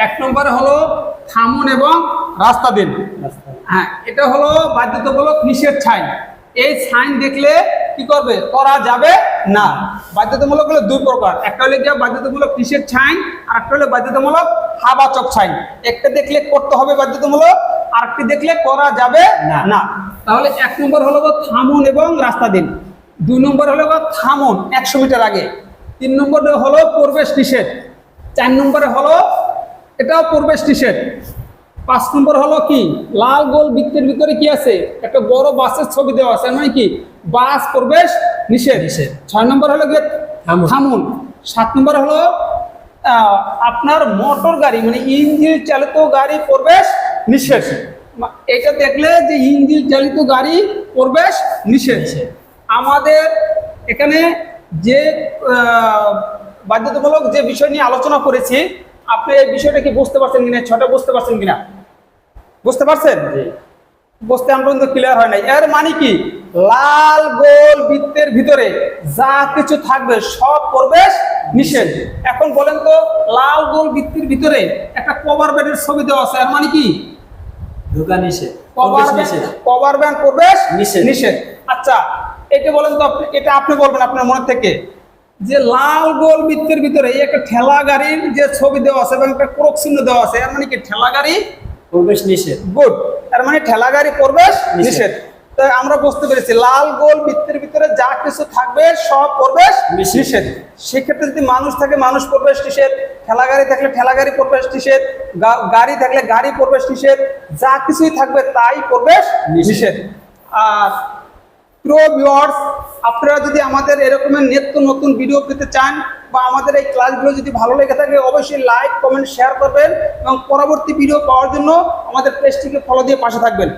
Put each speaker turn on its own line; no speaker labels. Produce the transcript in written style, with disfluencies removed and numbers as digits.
এক নম্বরে হলো থামুন এবং রাস্তা দিন। হ্যাঁ, এটা হলো বাধ্যতামূলক নিষেধ সাইন। এই সাইন দেখলে কি করবে? করা যাবে না। বাধ্যতামূলক হলো দুই প্রকার, একটা হলো গিয়ে বাধ্যতামূলক নিষেধ সাইন, আর একটা হলো বাধ্যতামূলক হাবাচক সাইন। একটা দেখলে করতে হবে বাধ্যতামূলক, আর একটি দেখলে করা যাবে না। তাহলে এক নম্বর হলো থামুন এবং রাস্তা দিন, দুই নম্বর হলো থামুন 100 মিটার আগে, তিন নম্বরে হলো প্রবেশ নিষেধ, চার নম্বরে হলো এটাও প্রবেশ নিষেধ, পাঁচ নম্বর হলো কি লাল গোল বৃত্তের ভিতরে কি আছে? একটা বড় বাসের ছবি দেওয়া আছে, মানে কি বাস প্রবেশ নিষেধ। ছয় নম্বর হলো গিয়ে থামুন, সাত নম্বর হলো আপনার মোটর গাড়ি মানে ইঞ্জিন চালিত গাড়ি প্রবেশ নিষেধ। এটা দেখলে যে ইঞ্জিন চালিত গাড়ি প্রবেশ নিষেধ। আমাদের এখানে যে বাধ্যতামূলক যে বিষয় নিয়ে আলোচনা করেছি, আপনি এই বিষয়টা কি বুঝতে পারছেন কিনা? ছটা বুঝতে পারছেন কিনা? বুঝতে পারছেন? বুঝতে আমরা কিন্তু ক্লিয়ার হয় নাই। এর মানে কি লাল গোল বৃত্তের ভিতরে যা কিছু থাকবে সব প্রবেশ নিষেধ। এখন বলেন তো, লাল গোল বৃত্তের ভিতরে একটা কভার ব্যান্ডের ছবি দেওয়া আছে, এর মানে কি
ঢোকা নিষেধ,
কভার ব্যান্ড প্রবেশ নিষেধ। আচ্ছা, এটা বলেন তো, এটা আপনি বলবেন আপনার মনে থেকে, যে লাল গোল বৃত্তের ভিতরে একটা ঠেলা গাড়ির যে ছবি দেওয়া আছে এবং একটা ক্রোক চিহ্ন দেওয়া আছে, এর মানে কি ঠেলা গাড়ি
প্রবেশ নিষেধ।
গুড, এর মানে ঠেলা গাড়ি প্রবেশ নিষেধ। তাই আমরা বুঝতে পেরেছি লাল গোল বৃত্তের ভিতরে যা কিছু থাকবে সব প্রবেশ নিষেধ। সেক্ষেত্রে যদি মানুষ থাকে মানুষ প্রবেশ নিষেধ, ঠেলা গাড়ি থাকলে ঠেলা গাড়ি প্রবেশ নিষেধ, গাড়ি থাকলে গাড়ি প্রবেশ নিষেধ, যা কিছুই থাকবে তাই প্রবেশ নিষেধ। আর প্রিয় ভিউয়ার্স, আপনারা যদি আমাদের এরকমের নিত্য নতুন ভিডিও পেতে চান বা আমাদের এই ক্লাসগুলো যদি ভালো লেগে থাকে, অবশ্যই লাইক কমেন্ট শেয়ার করবেন এবং পরবর্তী ভিডিও পাওয়ার জন্য আমাদের পেজটিকে ফলো দিয়ে পাশে থাকবেন।